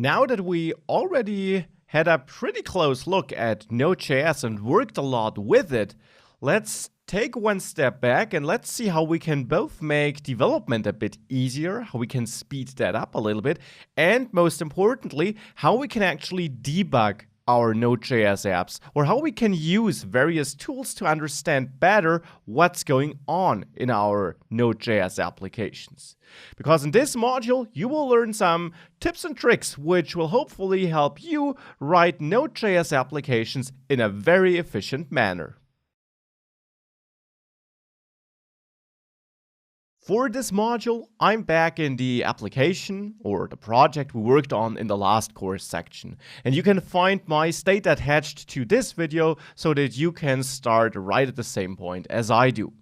Now that we already had a pretty close look at Node.js and worked a lot with it, let's take one step back and let's see how we can both make development a bit easier, how we can speed that up a little bit, and most importantly, how we can actually debug our Node.js apps, or how we can use various tools to understand better what's going on in our Node.js applications. Because in this module, you will learn some tips and tricks which will hopefully help you write Node.js applications in a very efficient manner. For this module, I'm back in the application or the project we worked on in the last course section. And you can find my state attached to this video so that you can start right at the same point as I do.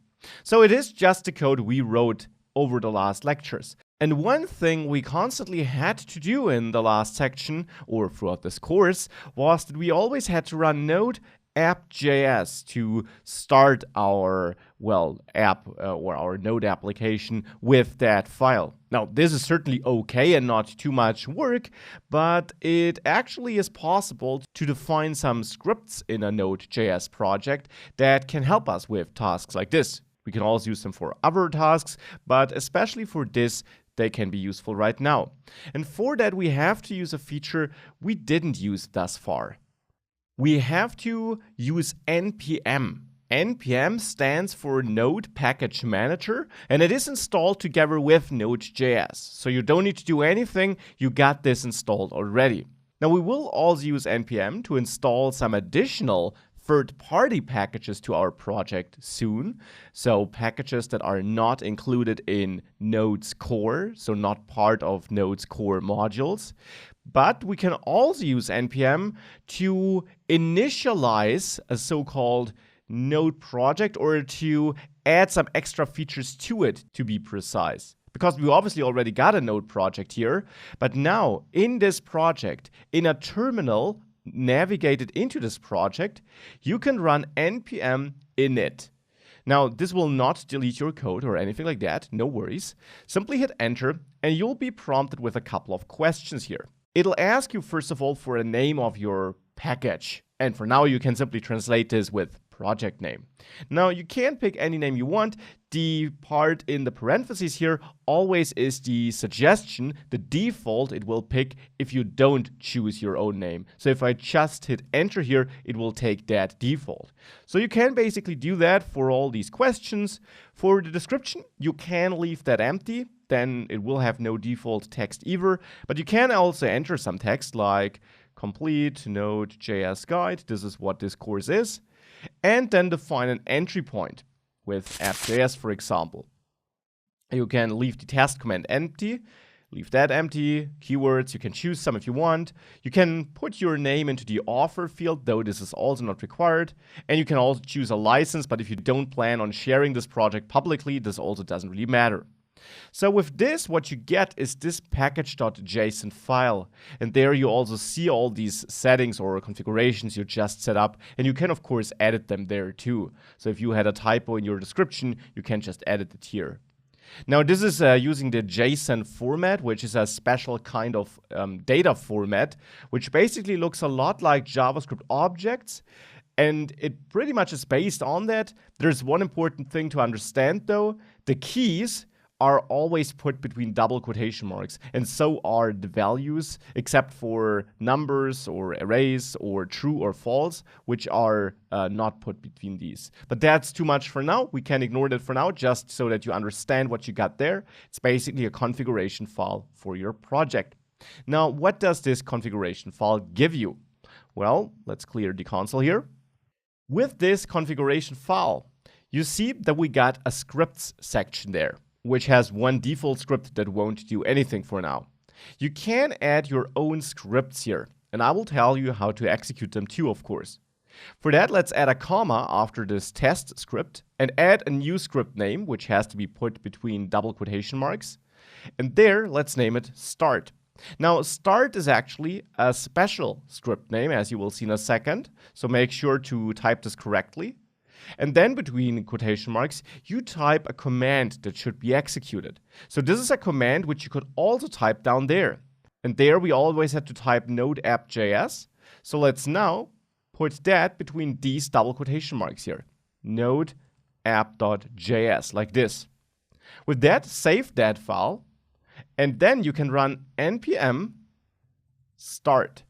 So it is just the code we wrote over the last lectures. And one thing we constantly had to do in the last section or throughout this course was that we always had to run Node app.js to start our app or our Node application with that file. Now, this is certainly okay and not too much work, but it actually is possible to define some scripts in a Node.js project that can help us with tasks like this. We can also use them for other tasks, but especially for this, they can be useful right now. And for that, we have to use a feature we didn't use thus far. We have to use npm. npm stands for Node Package Manager, and it is installed together with Node.js. So you don't need to do anything, you got this installed already. Now we will also use npm to install some additional third-party packages to our project soon. So packages that are not included in Node's core, so not part of Node's core modules. But we can also use npm to initialize a so-called Node project or to add some extra features to it, to be precise. Because we obviously already got a Node project here, but now in this project, in a terminal navigated into this project, you can run npm init. Now, this will not delete your code or anything like that, no worries. Simply hit enter and you'll be prompted with a couple of questions here. It'll ask you first of all for a name of your package. And for now, you can simply translate this with project name. Now, you can pick any name you want. The part in the parentheses here always is the suggestion, the default it will pick if you don't choose your own name. So if I just hit enter here, it will take that default. So you can basically do that for all these questions. For the description, you can leave that empty. Then it will have no default text either. But you can also enter some text like complete Node.js guide. This is what this course is. And then define an entry point with app.js, for example. You can leave the test command empty, leave that empty, keywords, you can choose some if you want. You can put your name into the author field, though this is also not required. And you can also choose a license, but if you don't plan on sharing this project publicly, this also doesn't really matter. So with this, what you get is this package.json file. And there you also see all these settings or configurations you just set up. And you can, of course, edit them there too. So if you had a typo in your description, you can just edit it here. Now, this is using the JSON format, which is a special kind of data format, which basically looks a lot like JavaScript objects. And it pretty much is based on that. There's one important thing to understand, though. The keys are always put between double quotation marks, and so are the values, except for numbers or arrays or true or false, which are not put between these. But that's too much for now. We can ignore that for now, just so that you understand what you got there. It's basically a configuration file for your project. Now, what does this configuration file give you? Well, let's clear the console here. With this configuration file, you see that we got a scripts section there, which has one default script that won't do anything for now. You can add your own scripts here, and I will tell you how to execute them too, of course. For that, let's add a comma after this test script and add a new script name, which has to be put between double quotation marks. And there, let's name it start. Now, start is actually a special script name, as you will see in a second, so make sure to type this correctly. And then between quotation marks, you type a command that should be executed. So this is a command which you could also type down there. And there we always had to type node app.js. So let's now put that between these double quotation marks here. Node app.js, like this. With that, save that file, and then you can run npm start.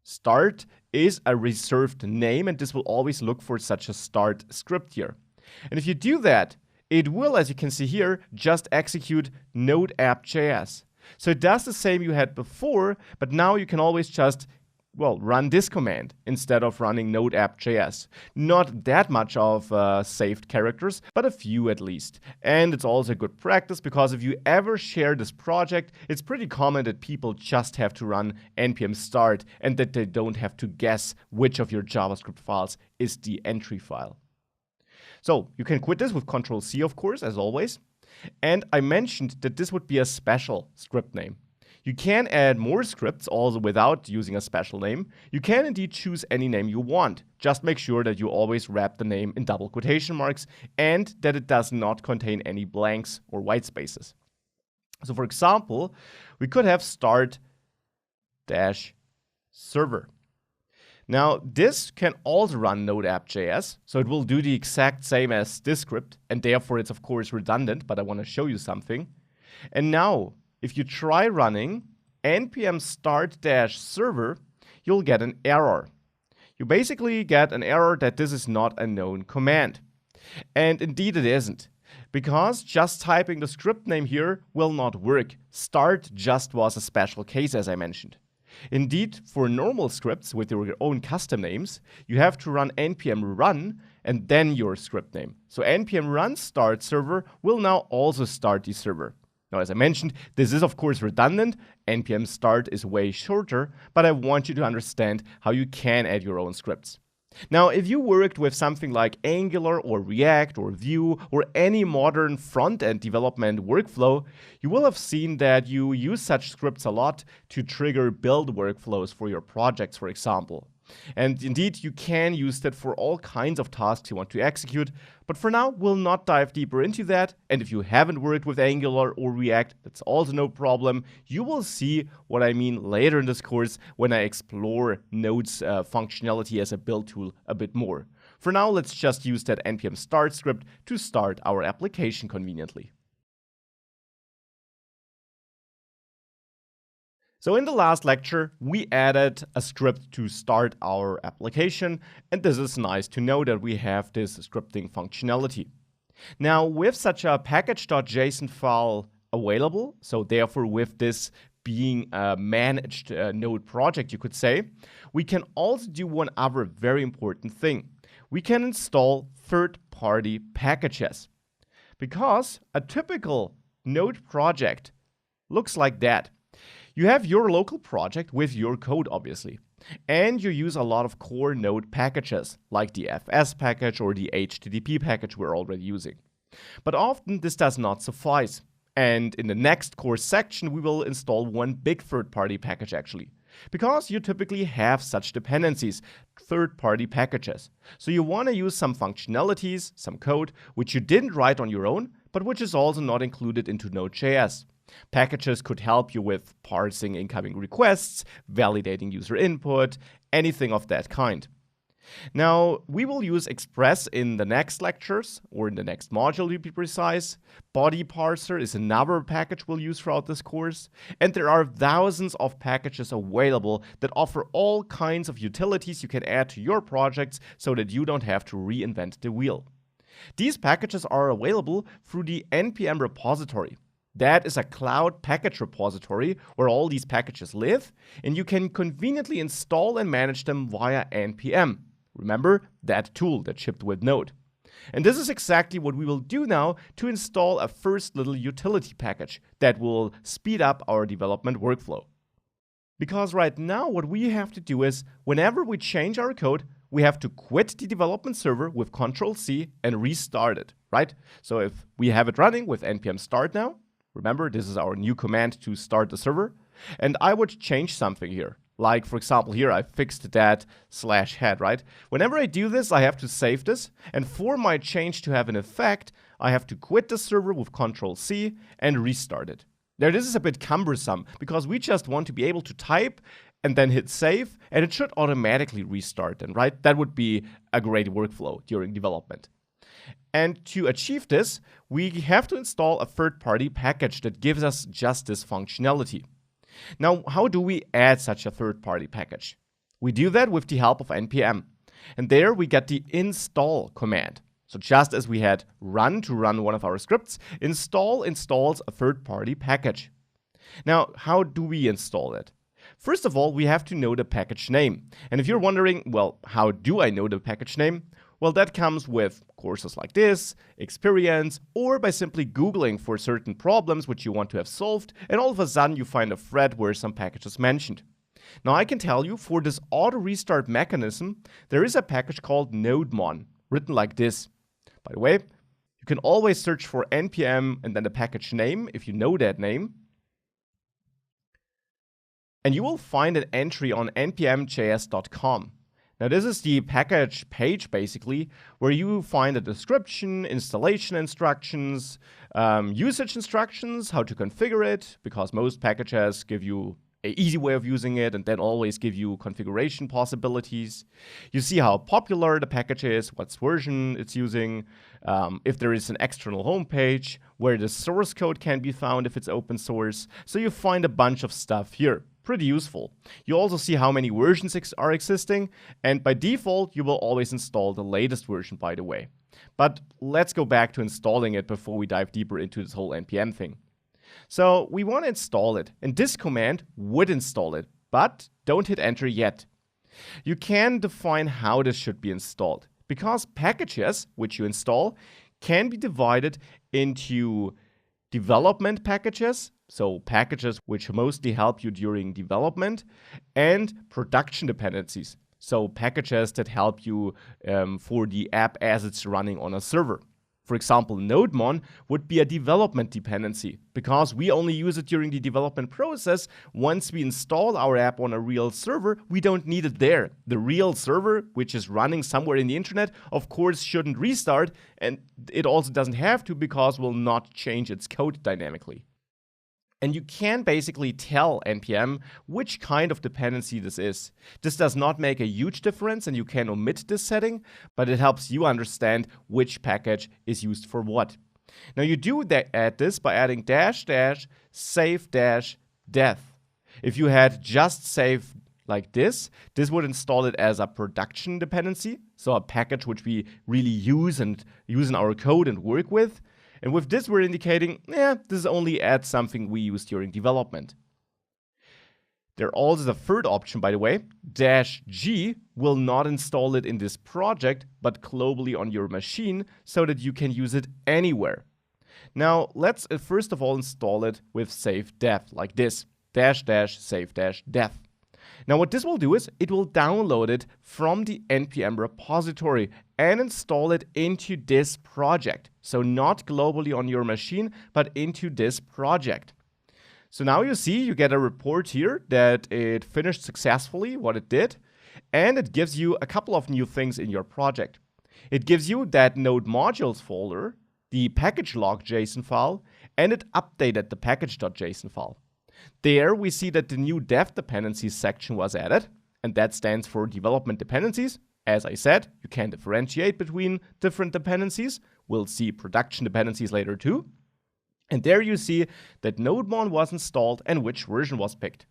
Start is a reserved name, and this will always look for such a start script here. And if you do that, it will, as you can see here, just execute node app.js. So it does the same you had before, but now you can always just, well, run this command instead of running node app.js. Not that much of saved characters, but a few at least. And it's also good practice, because if you ever share this project, it's pretty common that people just have to run npm start and that they don't have to guess which of your JavaScript files is the entry file. So you can quit this with Ctrl+C, of course, as always. And I mentioned that this would be a special script name. You can add more scripts also without using a special name. You can indeed choose any name you want. Just make sure that you always wrap the name in double quotation marks and that it does not contain any blanks or white spaces. So for example, we could have start-server. Now, this can also run node app.js, so it will do the exact same as this script, and therefore it's of course redundant, but I want to show you something. And now, if you try running npm start-server, you'll get an error. You basically get an error that this is not a known command. And indeed it isn't, because just typing the script name here will not work. Start just was a special case, as I mentioned. Indeed, for normal scripts with your own custom names, you have to run npm run and then your script name. So npm run start server will now also start the server. Now, as I mentioned, this is of course redundant. npm start is way shorter, but I want you to understand how you can add your own scripts. Now, if you worked with something like Angular or React or Vue or any modern front-end development workflow, you will have seen that you use such scripts a lot to trigger build workflows for your projects, for example. And indeed, you can use that for all kinds of tasks you want to execute, but for now, we'll not dive deeper into that. And if you haven't worked with Angular or React, that's also no problem. You will see what I mean later in this course when I explore Node's functionality as a build tool a bit more. For now, let's just use that npm start script to start our application conveniently. So in the last lecture, we added a script to start our application, and this is nice to know that we have this scripting functionality. Now, with such a package.json file available, so therefore with this being a managed Node project, you could say, we can also do one other very important thing. We can install third-party packages, because a typical Node project looks like that. You have your local project with your code, obviously, and you use a lot of core Node packages, like the fs package or the http package we're already using. But often this does not suffice, and in the next course section we will install one big third-party package actually, because you typically have such dependencies, third-party packages. So you want to use some functionalities, some code, which you didn't write on your own, but which is also not included into Node.js. Packages could help you with parsing incoming requests, validating user input, anything of that kind. Now, we will use Express in the next lectures, or in the next module to be precise. Body Parser is another package we'll use throughout this course. And there are thousands of packages available that offer all kinds of utilities you can add to your projects so that you don't have to reinvent the wheel. These packages are available through the NPM repository. That is a cloud package repository where all these packages live, and you can conveniently install and manage them via NPM. Remember, that tool that shipped with Node. And this is exactly what we will do now to install a first little utility package that will speed up our development workflow. Because right now what we have to do is, whenever we change our code, we have to quit the development server with Ctrl+C and restart it, right? So if we have it running with npm start now, remember, this is our new command to start the server. And I would change something here. Like, for example, here I fixed that /head, right? Whenever I do this, I have to save this. And for my change to have an effect, I have to quit the server with Ctrl+C and restart it. Now, this is a bit cumbersome because we just want to be able to type and then hit save, and it should automatically restart then, right? That would be a great workflow during development. And to achieve this, we have to install a third-party package that gives us just this functionality. Now, how do we add such a third-party package? We do that with the help of npm. And there we get the install command. So just as we had run to run one of our scripts, install installs a third-party package. Now, how do we install it? First of all, we have to know the package name. And if you're wondering, well, how do I know the package name? Well, that comes with courses like this, experience, or by simply Googling for certain problems which you want to have solved, and all of a sudden you find a thread where some package is mentioned. Now I can tell you, for this auto restart mechanism, there is a package called NodeMon, written like this. By the way, you can always search for npm and then the package name if you know that name. And you will find an entry on npmjs.com. Now this is the package page basically, where you find a description, installation instructions, usage instructions, how to configure it, because most packages give you an easy way of using it and then always give you configuration possibilities. You see how popular the package is, what version it's using, if there is an external homepage, where the source code can be found if it's open source. So you find a bunch of stuff here. Pretty useful. You also see how many versions are existing, and by default, you will always install the latest version, by the way. But let's go back to installing it before we dive deeper into this whole npm thing. So we want to install it, and this command would install it, but don't hit enter yet. You can define how this should be installed, because packages which you install can be divided into development packages, so packages which mostly help you during development, and production dependencies, so packages that help you for the app as it's running on a server. For example, NodeMon would be a development dependency because we only use it during the development process. Once we install our app on a real server, we don't need it there. The real server, which is running somewhere in the internet, of course shouldn't restart, and it also doesn't have to because we'll not change its code dynamically. And you can basically tell npm which kind of dependency this is. This does not make a huge difference and you can omit this setting, but it helps you understand which package is used for what. Now you do add this by adding --save--dev. If you had just save like this would install it as a production dependency, so a package which we really use in our code and work with. And with this, we're indicating, this only adds something we use during development. There also is a third option, by the way. -g will not install it in this project, but globally on your machine, so that you can use it anywhere. Now, let's first of all install it with save-dev, like this, --save-dev. Now, what this will do is, it will download it from the npm repository and install it into this project. So not globally on your machine, but into this project. So now you see, you get a report here that it finished successfully what it did, and it gives you a couple of new things in your project. It gives you that node modules folder, the package log.json file, and it updated the package.json file. There we see that the new dev dependencies section was added, and that stands for development dependencies. As I said, you can differentiate between different dependencies. We'll see production dependencies later too. And there you see that NodeMon was installed and which version was picked.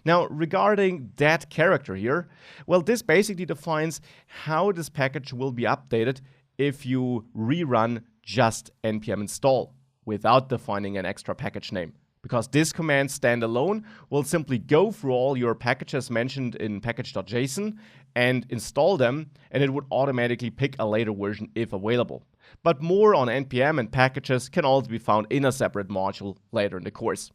Now, regarding that character here, well, this basically defines how this package will be updated if you rerun just npm install without defining an extra package name. Because this command standalone will simply go through all your packages mentioned in package.json and install them, and it would automatically pick a later version if available. But more on npm and packages can also be found in a separate module later in the course.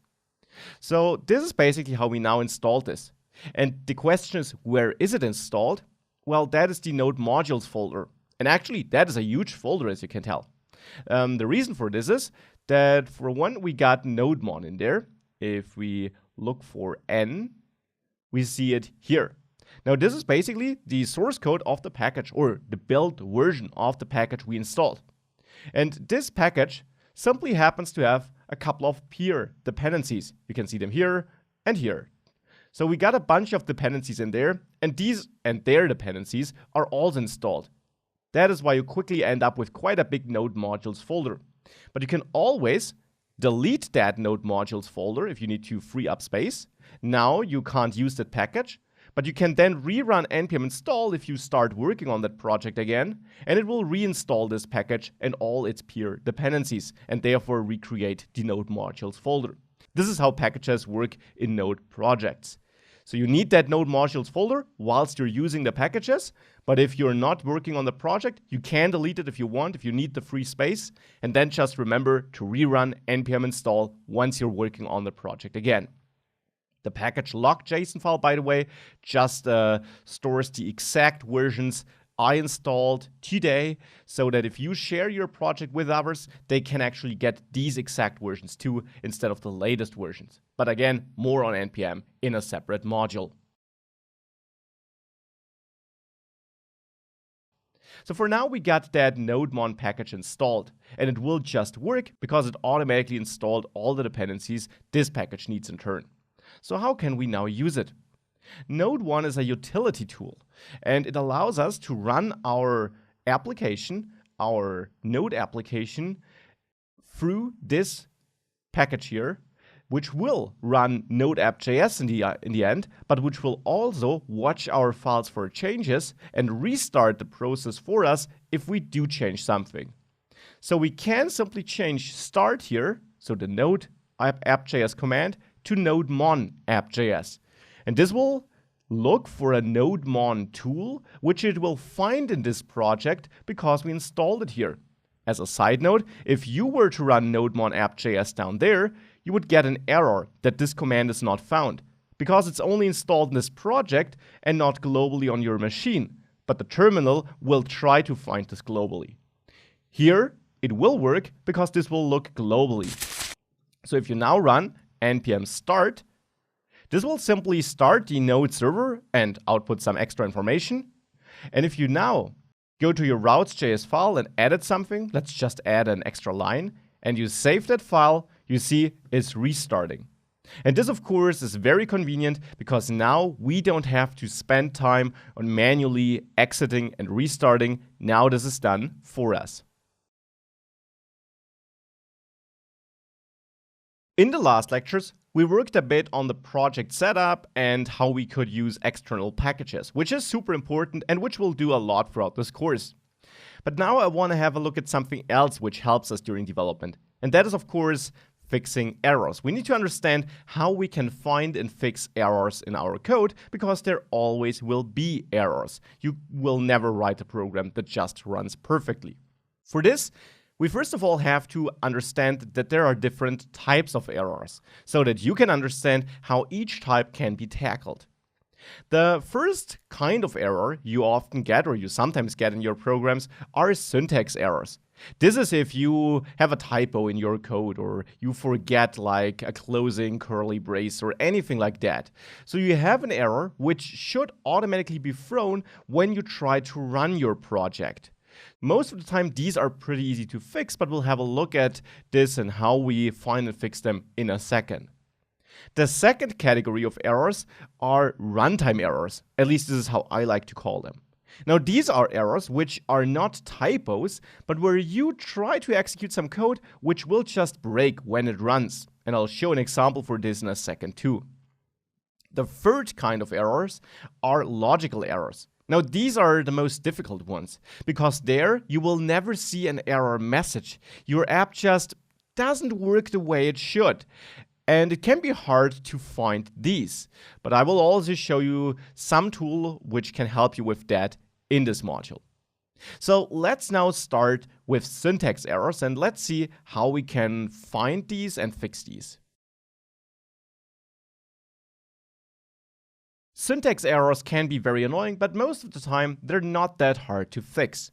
So this is basically how we now installed this. And the question is, where is it installed? Well, that is the node modules folder. And actually, that is a huge folder, as you can tell. The reason for this is that, for one, we got NodeMon in there. If we look for n, we see it here. Now, this is basically the source code of the package, or the build version of the package we installed. And this package simply happens to have a couple of peer dependencies. You can see them here and here. So we got a bunch of dependencies in there, and these and their dependencies are also installed. That is why you quickly end up with quite a big node modules folder. But you can always delete that node modules folder if you need to free up space. Now you can't use that package, but you can then rerun npm install if you start working on that project again, and it will reinstall this package and all its peer dependencies, and therefore recreate the node modules folder. This is how packages work in node projects. So you need that node modules folder whilst you're using the packages, but if you're not working on the project, you can delete it if you want, if you need the free space, and then just remember to rerun npm install once you're working on the project again. The package log.json file, by the way, just stores the exact versions I installed today, so that if you share your project with others, they can actually get these exact versions too, instead of the latest versions. But again, more on npm in a separate module. So for now, we got that nodemon package installed, and it will just work because it automatically installed all the dependencies this package needs in turn. So how can we now use it? Node1 is a utility tool, and it allows us to run our application, our node application, through this package here, which will run node app.js in the end, but which will also watch our files for changes and restart the process for us if we do change something. So we can simply change start here, so the node app.js command, to nodemon app.js. And this will look for a nodemon tool, which it will find in this project because we installed it here. As a side note, if you were to run nodemon app.js down there, you would get an error that this command is not found, because it's only installed in this project and not globally on your machine. But the terminal will try to find this globally. Here, it will work because this will look globally. So if you now run npm start, this will simply start the node server and output some extra information. And if you now go to your routes.js file and edit something, let's just add an extra line, and you save that file, you see it's restarting. And this, of course, is very convenient because now we don't have to spend time on manually exiting and restarting. Now this is done for us. In the last lectures, we worked a bit on the project setup and how we could use external packages, which is super important and which we'll do a lot throughout this course. But now I want to have a look at something else which helps us during development, and that is, of course, fixing errors. We need to understand how we can find and fix errors in our code, because there always will be errors. You will never write a program that just runs perfectly. For this, we first of all have to understand that there are different types of errors, so that you can understand how each type can be tackled. The first kind of error you often get, or you sometimes get in your programs, are syntax errors. This is if you have a typo in your code, or you forget like a closing curly brace or anything like that. So you have an error which should automatically be thrown when you try to run your project. Most of the time these are pretty easy to fix, but we'll have a look at this and how we find and fix them in a second. The second category of errors are runtime errors. At least this is how I like to call them. Now these are errors which are not typos, but where you try to execute some code which will just break when it runs. And I'll show an example for this in a second too. The third kind of errors are logical errors. Now these are the most difficult ones, because there you will never see an error message. Your app just doesn't work the way it should. And it can be hard to find these, but I will also show you some tool which can help you with that in this module. So let's now start with syntax errors, and let's see how we can find these and fix these. Syntax errors can be very annoying, but most of the time they're not that hard to fix.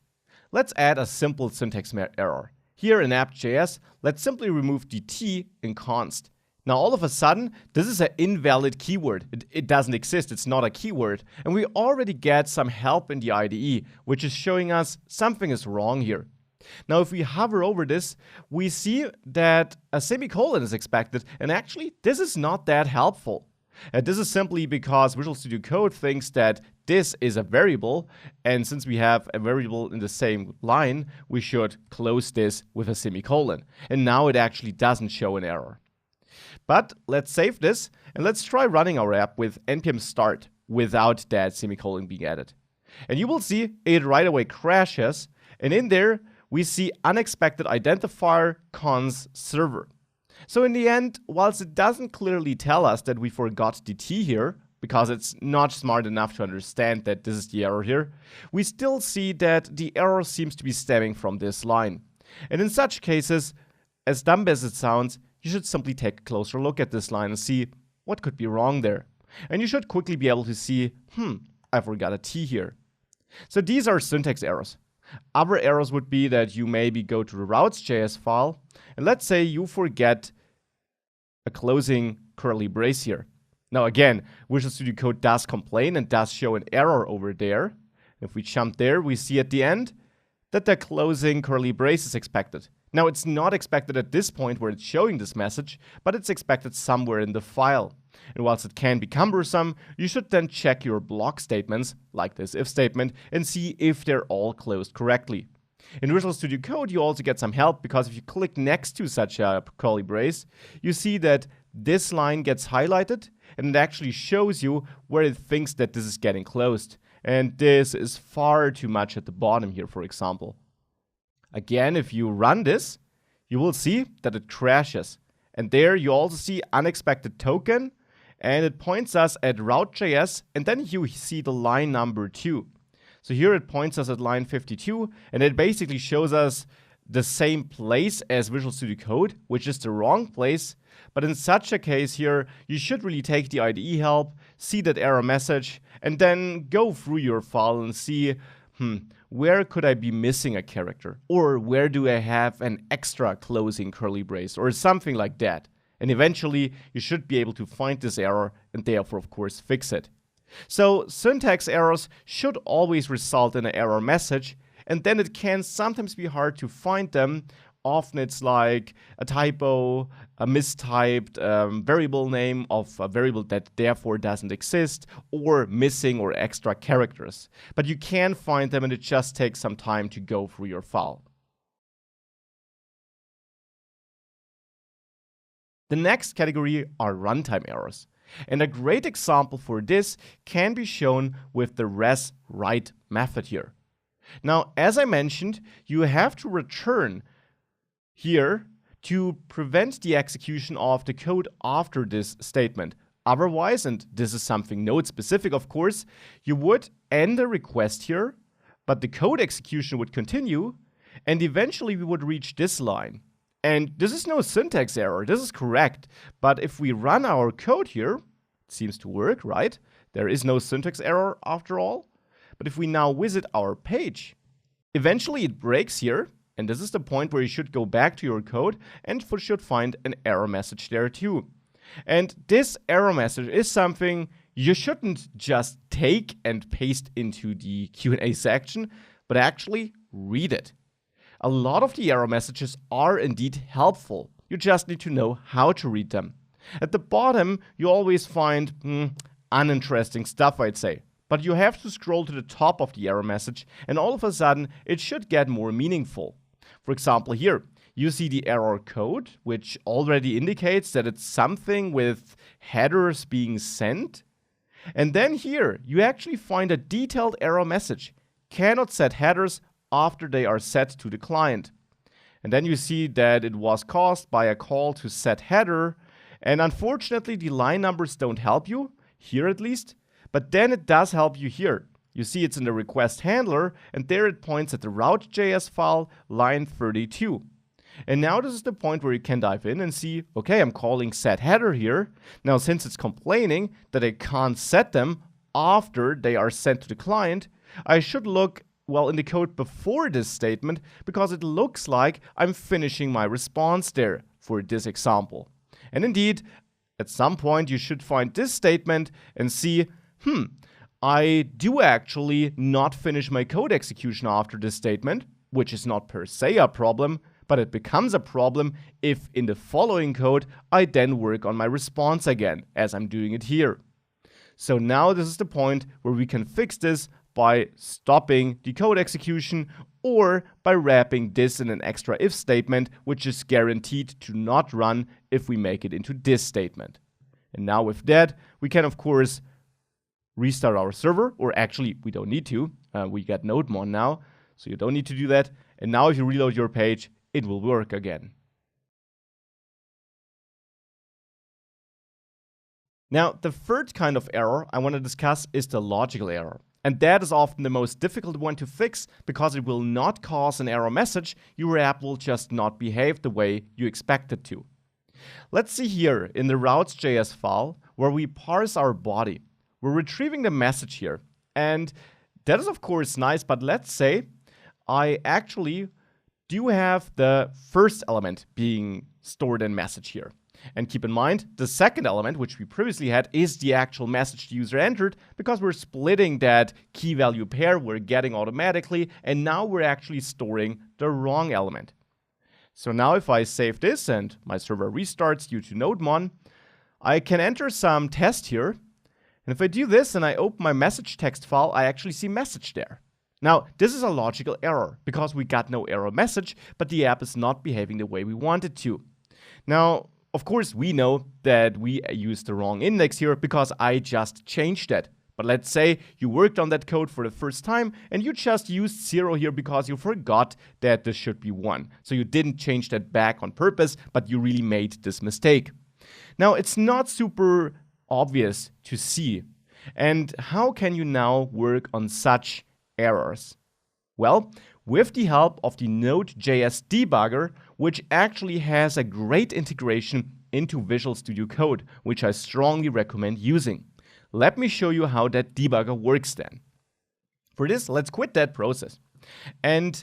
Let's add a simple syntax error. Here in app.js, let's simply remove the t in const. Now all of a sudden, this is an invalid keyword. It doesn't exist, it's not a keyword. And we already get some help in the IDE, which is showing us something is wrong here. Now, if we hover over this, we see that a semicolon is expected, and actually, this is not that helpful. And this is simply because Visual Studio Code thinks that this is a variable, and since we have a variable in the same line, we should close this with a semicolon. And now it actually doesn't show an error. But let's save this, and let's try running our app with npm start without that semicolon being added. And you will see it right away crashes, and in there, we see unexpected identifier cons server. So in the end, whilst it doesn't clearly tell us that we forgot the T here, because it's not smart enough to understand that this is the error here, we still see that the error seems to be stemming from this line. And in such cases, as dumb as it sounds, you should simply take a closer look at this line and see what could be wrong there. And you should quickly be able to see, I forgot a T here. So these are syntax errors. Other errors would be that you maybe go to the routes.js file, and let's say you forget a closing curly brace here. Now again, Visual Studio Code does complain and does show an error over there. If we jump there, we see at the end that the closing curly brace is expected. Now it's not expected at this point where it's showing this message, but it's expected somewhere in the file. And whilst it can be cumbersome, you should then check your block statements, like this if statement, and see if they're all closed correctly. In Visual Studio Code, you also get some help, because if you click next to such a curly brace, you see that this line gets highlighted, and it actually shows you where it thinks that this is getting closed. And this is far too much at the bottom here, for example. Again, if you run this, you will see that it crashes. And there you also see unexpected token, and it points us at route.js, and then you see the line number 2. So here it points us at line 52, and it basically shows us the same place as Visual Studio Code, which is the wrong place. But in such a case here, you should really take the IDE help, see that error message, and then go through your file and see, where could I be missing a character? Or where do I have an extra closing curly brace? Or something like that. And eventually, you should be able to find this error and therefore, of course, fix it. So syntax errors should always result in an error message, and then it can sometimes be hard to find them. Often it's like a typo, a mistyped variable name of a variable that therefore doesn't exist, or missing or extra characters. But you can find them, and it just takes some time to go through your file. The next category are runtime errors. And a great example for this can be shown with the res_write method here. Now, as I mentioned, you have to return here to prevent the execution of the code after this statement. Otherwise, and this is something node specific, of course, you would end the request here, but the code execution would continue, and eventually we would reach this line. And this is no syntax error, this is correct. But if we run our code here, it seems to work, right? There is no syntax error after all. But if we now visit our page, eventually it breaks here. And this is the point where you should go back to your code and should find an error message there too. And this error message is something you shouldn't just take and paste into the Q&A section, but actually read it. A lot of the error messages are indeed helpful. You just need to know how to read them. At the bottom, you always find uninteresting stuff, I'd say. But you have to scroll to the top of the error message, and all of a sudden, it should get more meaningful. For example, here, you see the error code, which already indicates that it's something with headers being sent. And then here, you actually find a detailed error message. Cannot set headers after they are set to the client. And then you see that it was caused by a call to set header. And unfortunately, the line numbers don't help you, here at least. But then it does help you here. You see it's in the request handler, and there it points at the route.js file, line 32. And now this is the point where you can dive in and see, okay, I'm calling set header here. Now, since it's complaining that I can't set them after they are sent to the client, I should look in the code before this statement, because it looks like I'm finishing my response there for this example. And indeed, at some point you should find this statement and see, I do actually not finish my code execution after this statement. which is not per se a problem, but it becomes a problem if in the following code I then work on my response again, as I'm doing it here. So now this is the point where we can fix this by stopping the code execution or by wrapping this in an extra if statement, which is guaranteed to not run if we make it into this statement. And now with that, we can of course restart our server, or actually we don't need to. We got NodeMon now, so you don't need to do that. And now if you reload your page, it will work again. Now, the third kind of error I want to discuss is the logical error. And that is often the most difficult one to fix because it will not cause an error message. Your app will just not behave the way you expect it to. Let's see here in the routes.js file where we parse our body. We're retrieving the message here. And that is of course nice, but let's say I actually do have the first element being stored in message here. And keep in mind, the second element, which we previously had, is the actual message the user entered because we're splitting that key value pair we're getting automatically, and now we're actually storing the wrong element. So now if I save this and my server restarts due to NodeMon, I can enter some test here. And if I do this and I open my message text file, I actually see message there. Now, this is a logical error because we got no error message, but the app is not behaving the way we want it to. Now, of course, we know that we used the wrong index here because I just changed that. But let's say you worked on that code for the first time and you just used 0 here because you forgot that this should be 1. So you didn't change that back on purpose, but you really made this mistake. Now, it's not super obvious to see. And how can you now work on such errors? Well, with the help of the NodeJS debugger, which actually has a great integration into Visual Studio Code, which I strongly recommend using. Let me show you how that debugger works then. For this, let's quit that process. And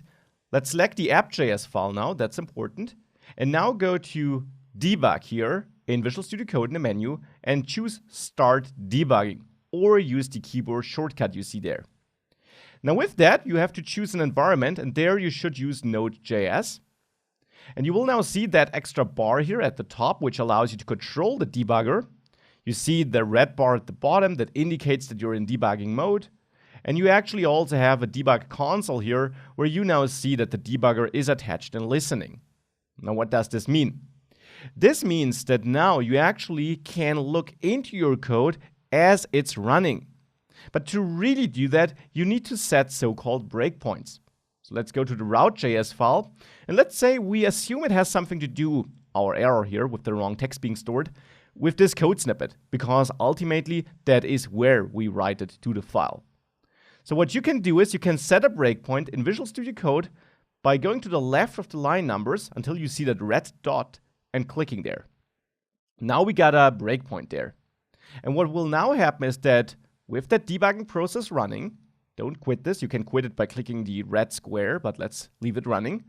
let's select the app.js file now, that's important. And now go to Debug here in Visual Studio Code in the menu and choose Start Debugging, or use the keyboard shortcut you see there. Now with that, you have to choose an environment, and there you should use Node.js. And you will now see that extra bar here at the top, which allows you to control the debugger. You see the red bar at the bottom that indicates that you're in debugging mode. And you actually also have a debug console here, where you now see that the debugger is attached and listening. Now what does this mean? This means that now you actually can look into your code as it's running. But to really do that, you need to set so-called breakpoints. So let's go to the route.js file, and let's say we assume it has something to do, our error here with the wrong text being stored, with this code snippet, because ultimately that is where we write it to the file. So what you can do is you can set a breakpoint in Visual Studio Code by going to the left of the line numbers until you see that red dot and clicking there. Now we got a breakpoint there. And what will now happen is that with that debugging process running, don't quit this, you can quit it by clicking the red square, but let's leave it running.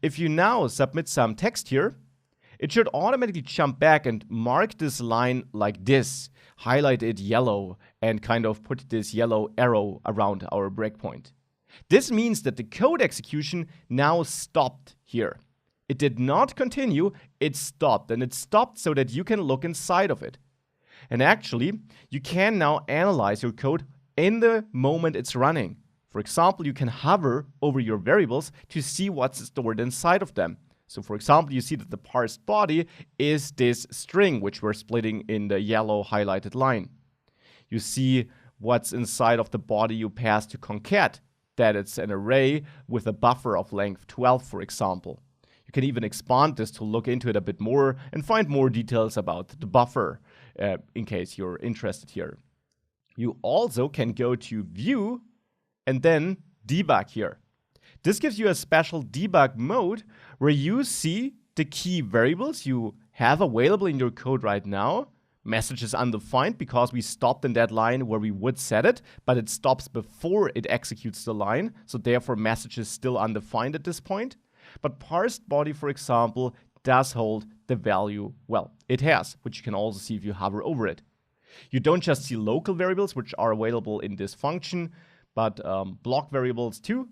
If you now submit some text here, it should automatically jump back and mark this line like this, highlight it yellow, and kind of put this yellow arrow around our breakpoint. This means that the code execution now stopped here. It did not continue, it stopped, and it stopped so that you can look inside of it. And actually, you can now analyze your code in the moment it's running. For example, you can hover over your variables to see what's stored inside of them. So for example, you see that the parsed body is this string, which we're splitting in the yellow highlighted line. You see what's inside of the body you pass to concat, that it's an array with a buffer of length 12, for example. You can even expand this to look into it a bit more and find more details about the buffer in case you're interested here. You also can go to View and then Debug here. This gives you a special debug mode where you see the key variables you have available in your code right now. Message is undefined because we stopped in that line where we would set it, but it stops before it executes the line, so therefore message is still undefined at this point. But parsed body, for example, does hold the value, well, it has, which you can also see if you hover over it. You don't just see local variables, which are available in this function, but block variables too.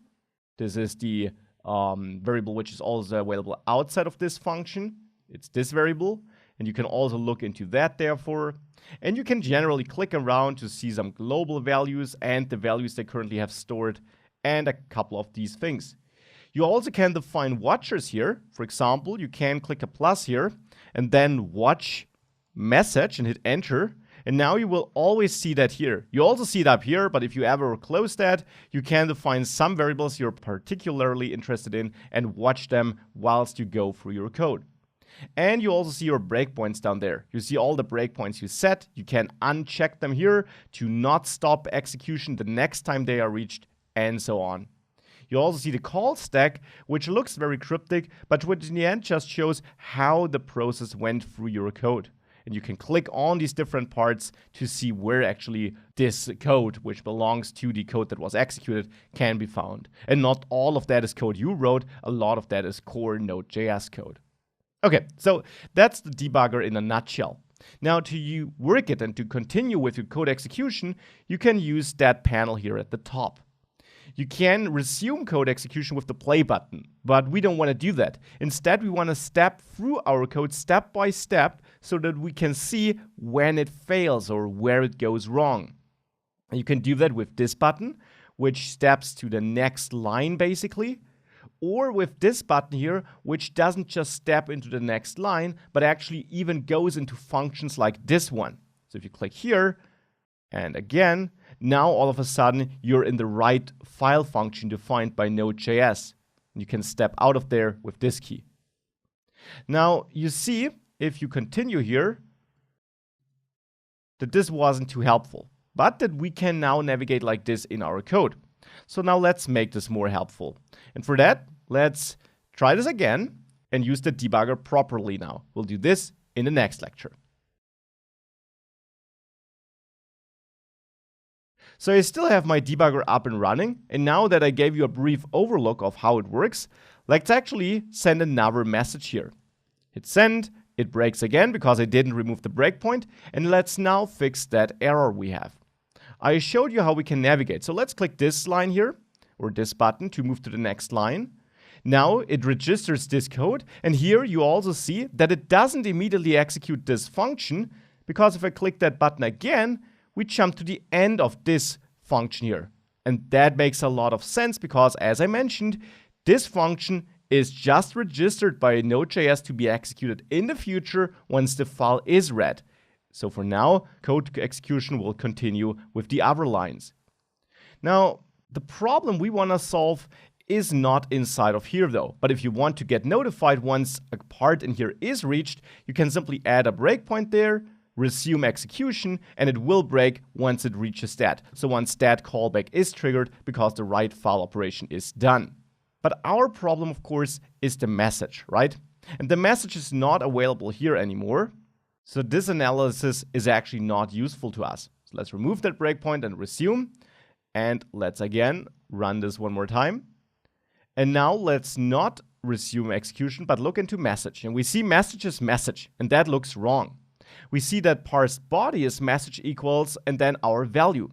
This is the variable which is also available outside of this function. It's this variable, and you can also look into that therefore. And you can generally click around to see some global values and the values they currently have stored and a couple of these things. You also can define watchers here. For example, you can click a plus here and then watch message and hit enter. And now you will always see that here. You also see it up here, but if you ever close that, you can define some variables you're particularly interested in and watch them whilst you go through your code. And you also see your breakpoints down there. You see all the breakpoints you set. You can uncheck them here to not stop execution the next time they are reached, and so on. You also see the call stack, which looks very cryptic, but which in the end just shows how the process went through your code. And you can click on these different parts to see where actually this code, which belongs to the code that was executed, can be found. And not all of that is code you wrote. A lot of that is core Node.js code. Okay, so that's the debugger in a nutshell. Now to work it and to continue with your code execution, you can use that panel here at the top. You can resume code execution with the play button, but we don't want to do that. Instead, we want to step through our code step by step so that we can see when it fails or where it goes wrong. And you can do that with this button, which steps to the next line basically, or with this button here, which doesn't just step into the next line, but actually even goes into functions like this one. So if you click here, and again, now all of a sudden you're in the right file function defined by Node.js. You can step out of there with this key. Now you see, if you continue here, that this wasn't too helpful, but that we can now navigate like this in our code. So now let's make this more helpful. And for that, let's try this again and use the debugger properly now. We'll do this in the next lecture. So I still have my debugger up and running, and now that I gave you a brief overlook of how it works, let's actually send another message here. Hit send, it breaks again because I didn't remove the breakpoint, and let's now fix that error we have. I showed you how we can navigate, so let's click this line here, or this button to move to the next line. Now it registers this code, and here you also see that it doesn't immediately execute this function, because if I click that button again, we jump to the end of this function here. And that makes a lot of sense because, as I mentioned, this function is just registered by Node.js to be executed in the future once the file is read. So for now, code execution will continue with the other lines. Now, the problem we want to solve is not inside of here though. But if you want to get notified once a part in here is reached, you can simply add a breakpoint there, resume execution, and it will break once it reaches that. So once that callback is triggered because the write file operation is done. But our problem, of course, is the message, right? And the message is not available here anymore. So this analysis is actually not useful to us. So let's remove that breakpoint and resume. And let's again run this one more time. And now let's not resume execution, but look into message. And we see message is message, and that looks wrong. We see that parsed body is message equals and then our value.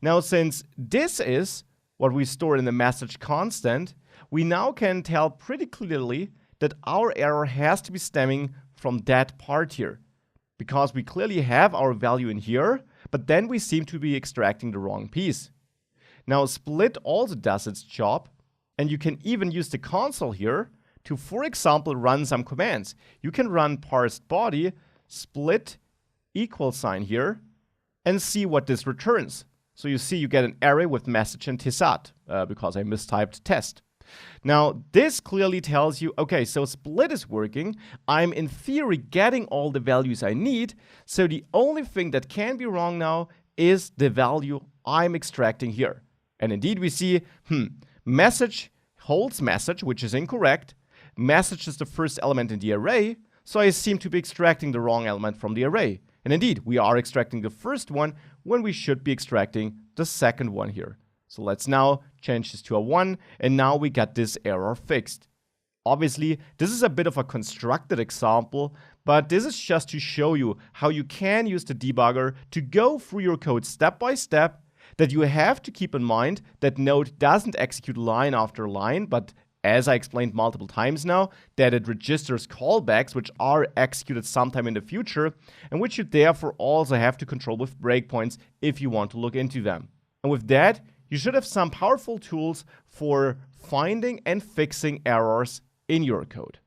Now, since this is what we store in the message constant, we now can tell pretty clearly that our error has to be stemming from that part here, because we clearly have our value in here, but then we seem to be extracting the wrong piece. Now, split also does its job, and you can even use the console here to, for example, run some commands. You can run parsed body split equal sign here and see what this returns. So you see you get an array with message and tisat because I mistyped test. Now this clearly tells you, okay, so split is working. I'm in theory getting all the values I need. So the only thing that can be wrong now is the value I'm extracting here. And indeed we see, message holds message, which is incorrect. Message is the first element in the array. So I seem to be extracting the wrong element from the array. And indeed, we are extracting the first one when we should be extracting the second one here. So let's now change this to a 1, and now we got this error fixed. Obviously, this is a bit of a constructed example, but this is just to show you how you can use the debugger to go through your code step by step, that you have to keep in mind that Node doesn't execute line after line, but as I explained multiple times now, that it registers callbacks which are executed sometime in the future and which you therefore also have to control with breakpoints if you want to look into them. And with that, you should have some powerful tools for finding and fixing errors in your code.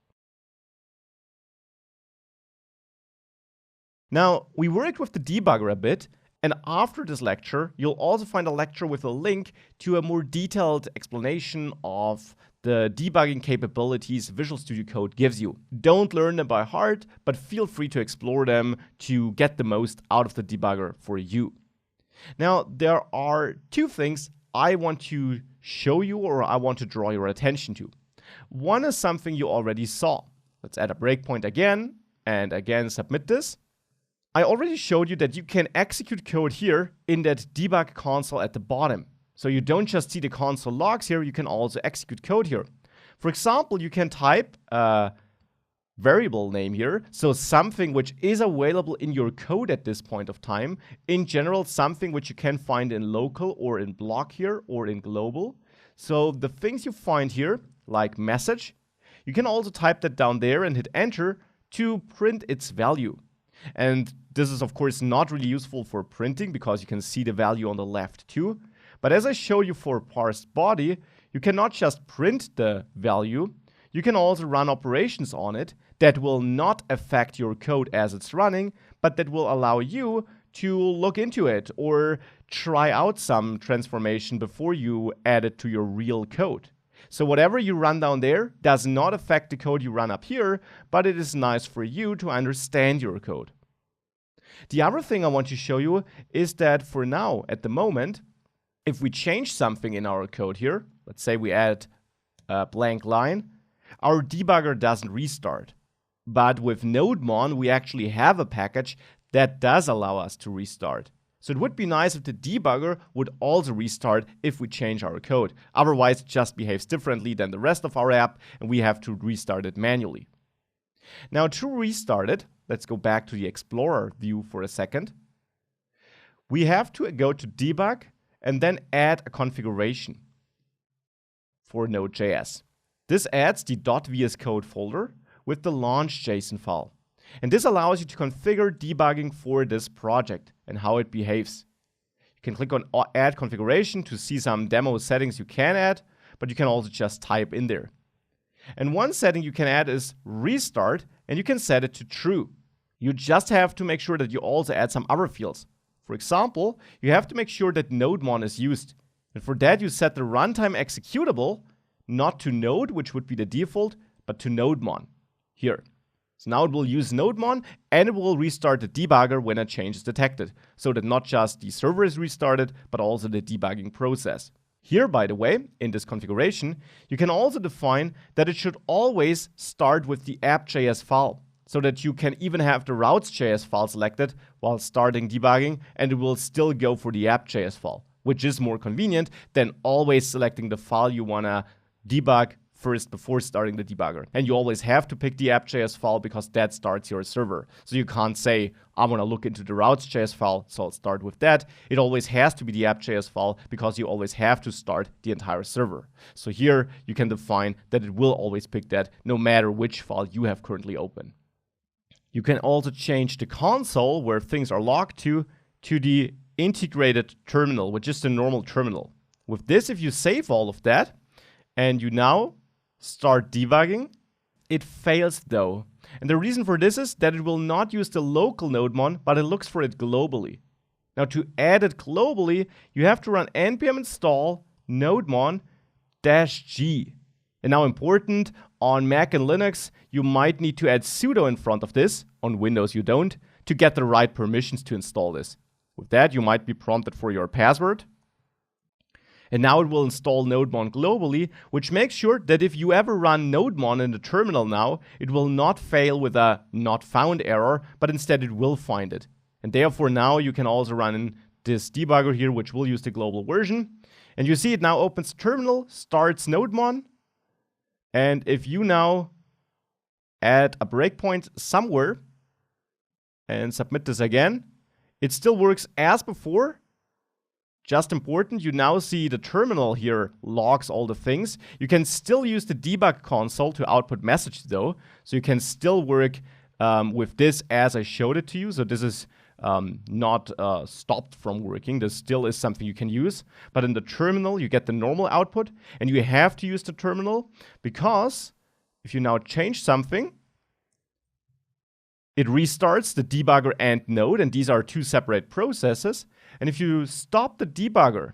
Now, we worked with the debugger a bit, and after this lecture, you'll also find a lecture with a link to a more detailed explanation of the debugging capabilities Visual Studio Code gives you. Don't learn them by heart, but feel free to explore them to get the most out of the debugger for you. Now, there are two things I want to show you or I want to draw your attention to. One is something you already saw. Let's add a breakpoint again, and again submit this. I already showed you that you can execute code here in that debug console at the bottom. So you don't just see the console logs here, you can also execute code here. For example, you can type a variable name here, so something which is available in your code at this point of time. In general, something which you can find in local or in block here or in global. So the things you find here, like message, you can also type that down there and hit enter to print its value. And this is of course not really useful for printing because you can see the value on the left too. But as I showed you for parsed body, you cannot just print the value, you can also run operations on it that will not affect your code as it's running, but that will allow you to look into it or try out some transformation before you add it to your real code. So whatever you run down there does not affect the code you run up here, but it is nice for you to understand your code. The other thing I want to show you is that for now, at the moment, if we change something in our code here, let's say we add a blank line, our debugger doesn't restart. But with NodeMon, we actually have a package that does allow us to restart. So it would be nice if the debugger would also restart if we change our code. Otherwise, it just behaves differently than the rest of our app, and we have to restart it manually. Now, to restart it, let's go back to the Explorer view for a second. We have to go to Debug and then add a configuration for Node.js. This adds the .vscode folder with the launch.json file. And this allows you to configure debugging for this project and how it behaves. You can click on Add Configuration to see some demo settings you can add, but you can also just type in there. And one setting you can add is Restart, and you can set it to True. You just have to make sure that you also add some other fields. For example, you have to make sure that NodeMon is used. And for that, you set the runtime executable not to Node, which would be the default, but to NodeMon here. So now it will use NodeMon and it will restart the debugger when a change is detected, so that not just the server is restarted, but also the debugging process. Here, by the way, in this configuration, you can also define that it should always start with the app.js file, so that you can even have the routes.js file selected while starting debugging, and it will still go for the app.js file, which is more convenient than always selecting the file you want to debug first before starting the debugger. And you always have to pick the app.js file because that starts your server. So you can't say, I want to look into the routes.js file, so I'll start with that. It always has to be the app.js file because you always have to start the entire server. So here you can define that it will always pick that no matter which file you have currently open. You can also change the console where things are logged to the integrated terminal, which is the normal terminal. With this, if you save all of that and you now start debugging, it fails though. And the reason for this is that it will not use the local NodeMon, but it looks for it globally. Now to add it globally, you have to run npm install NodeMon-g. And now important, on Mac and Linux, you might need to add sudo in front of this. On Windows you don't, to get the right permissions to install this. With that, you might be prompted for your password. And now it will install NodeMon globally, which makes sure that if you ever run NodeMon in the terminal now, it will not fail with a not found error, but instead it will find it. And therefore now you can also run in this debugger here, which will use the global version. And you see it now opens terminal, starts NodeMon. And if you now add a breakpoint somewhere and submit this again, it still works as before, Just important, you now see the terminal here logs all the things. You can still use the debug console to output messages though. So you can still work with this as I showed it to you. So this is not stopped from working. This still is something you can use. But in the terminal, you get the normal output. And you have to use the terminal because if you now change something, it restarts the debugger and node. And these are two separate processes. And if you stop the debugger,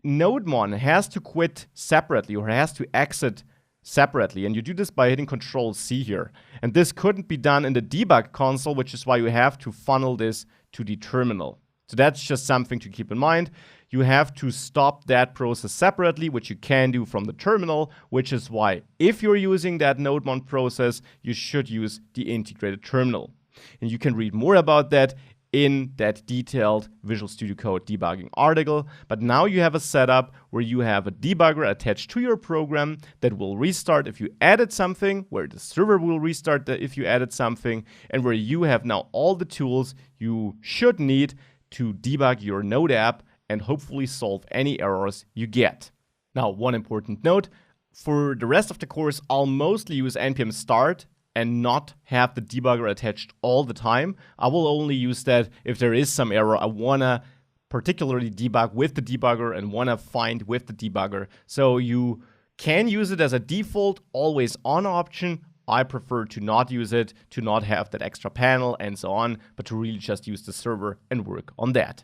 NodeMon has to quit separately or has to exit separately. And you do this by hitting Control-C here. And this couldn't be done in the debug console, which is why you have to funnel this to the terminal. So that's just something to keep in mind. You have to stop that process separately, which you can do from the terminal, which is why if you're using that NodeMon process, you should use the integrated terminal. And you can read more about that in that detailed Visual Studio Code debugging article. But now you have a setup where you have a debugger attached to your program that will restart if you added something, where the server will restart if you added something, and where you have now all the tools you should need to debug your Node app and hopefully solve any errors you get. Now, one important note, for the rest of the course, I'll mostly use npm start and not have the debugger attached all the time. I will only use that if there is some error I wanna particularly debug with the debugger and wanna find with the debugger. So you can use it as a default always on option. I prefer to not use it, to not have that extra panel and so on, but to really just use the server and work on that.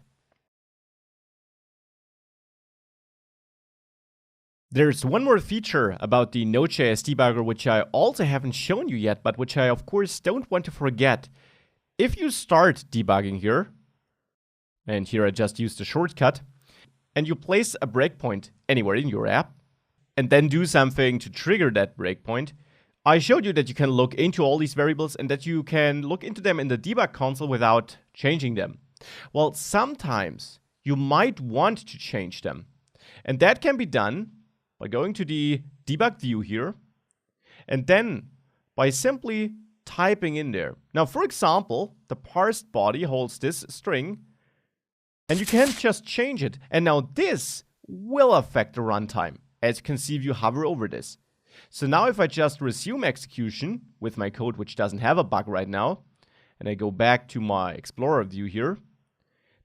There's one more feature about the NodeJS debugger which I also haven't shown you yet, but which I of course don't want to forget. If you start debugging here, and here I just used the shortcut, and you place a breakpoint anywhere in your app, and then do something to trigger that breakpoint, I showed you that you can look into all these variables and that you can look into them in the debug console without changing them. Well, sometimes you might want to change them, and that can be done by going to the debug view here, and then by simply typing in there. Now, for example, the parsed body holds this string, and you can just change it. And now this will affect the runtime, as you can see if you hover over this. So now if I just resume execution with my code, which doesn't have a bug right now, and I go back to my Explorer view here,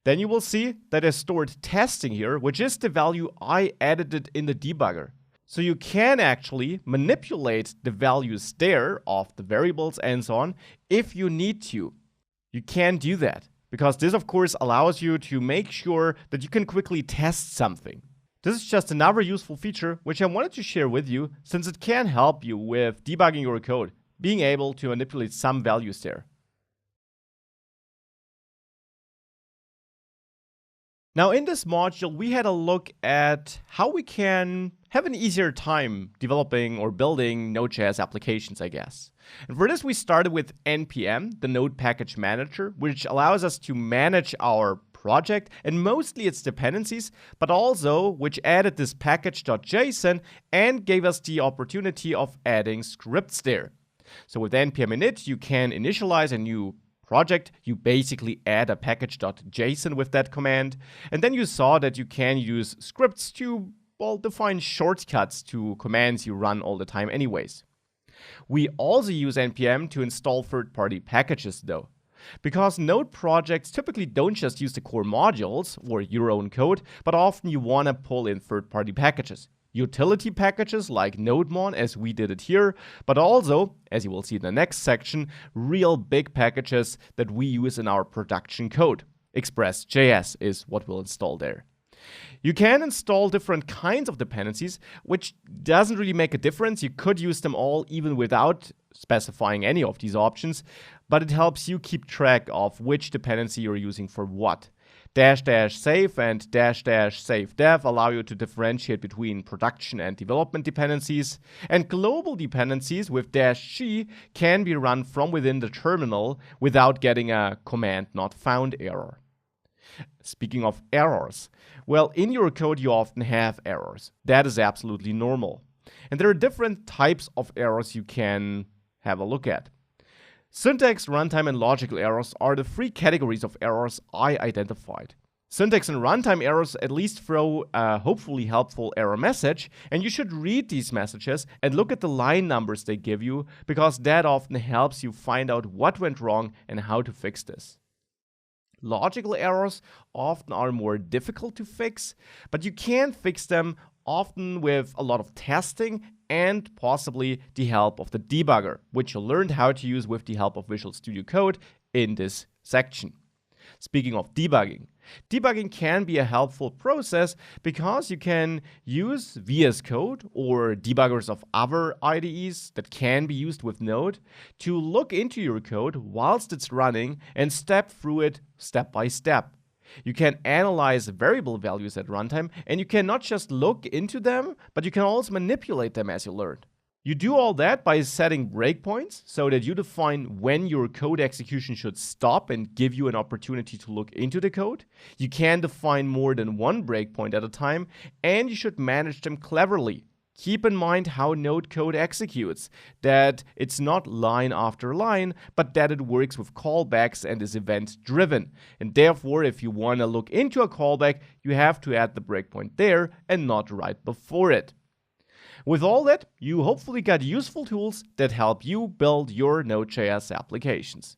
then you will see that I stored testing here, which is the value I edited in the debugger. So you can actually manipulate the values there of the variables and so on if you need to. You can do that because this of course allows you to make sure that you can quickly test something. This is just another useful feature which I wanted to share with you since it can help you with debugging your code, being able to manipulate some values there. Now in this module, we had a look at how we can have an easier time developing or building Node.js applications, I guess. And for this, we started with NPM, the Node Package Manager, which allows us to manage our project and mostly its dependencies, but also which added this package.json and gave us the opportunity of adding scripts there. So with npm init, you can initialize a new project, you basically add a package.json with that command, and then you saw that you can use scripts to, well, define shortcuts to commands you run all the time anyways. We also use npm to install third-party packages though, because Node projects typically don't just use the core modules or your own code, but often you want to pull in third-party packages. Utility packages like NodeMon, as we did it here, but also, as you will see in the next section, real big packages that we use in our production code. Express.js is what we'll install there. You can install different kinds of dependencies, which doesn't really make a difference. You could use them all even without specifying any of these options, but it helps you keep track of which dependency you're using for what. --save and --save dev allow you to differentiate between production and development dependencies, and global dependencies with -g can be run from within the terminal without getting a command not found error. Speaking of errors, well, in your code you often have errors. That is absolutely normal. And there are different types of errors you can have a look at. Syntax, runtime, and logical errors are the three categories of errors I identified. Syntax and runtime errors at least throw a hopefully helpful error message, and you should read these messages and look at the line numbers they give you, because that often helps you find out what went wrong and how to fix this. Logical errors often are more difficult to fix, but you can fix them often with a lot of testing and possibly the help of the debugger, which you learned how to use with the help of Visual Studio Code in this section. Speaking of debugging, debugging can be a helpful process because you can use VS Code or debuggers of other IDEs that can be used with Node to look into your code whilst it's running and step through it step by step. You can analyze variable values at runtime, and you can not just look into them, but you can also manipulate them as you learn. You do all that by setting breakpoints so that you define when your code execution should stop and give you an opportunity to look into the code. You can define more than one breakpoint at a time, and you should manage them cleverly. Keep in mind how Node code executes, that it's not line after line, but that it works with callbacks and is event-driven. And therefore, if you want to look into a callback, you have to add the breakpoint there and not right before it. With all that, you hopefully got useful tools that help you build your Node.js applications.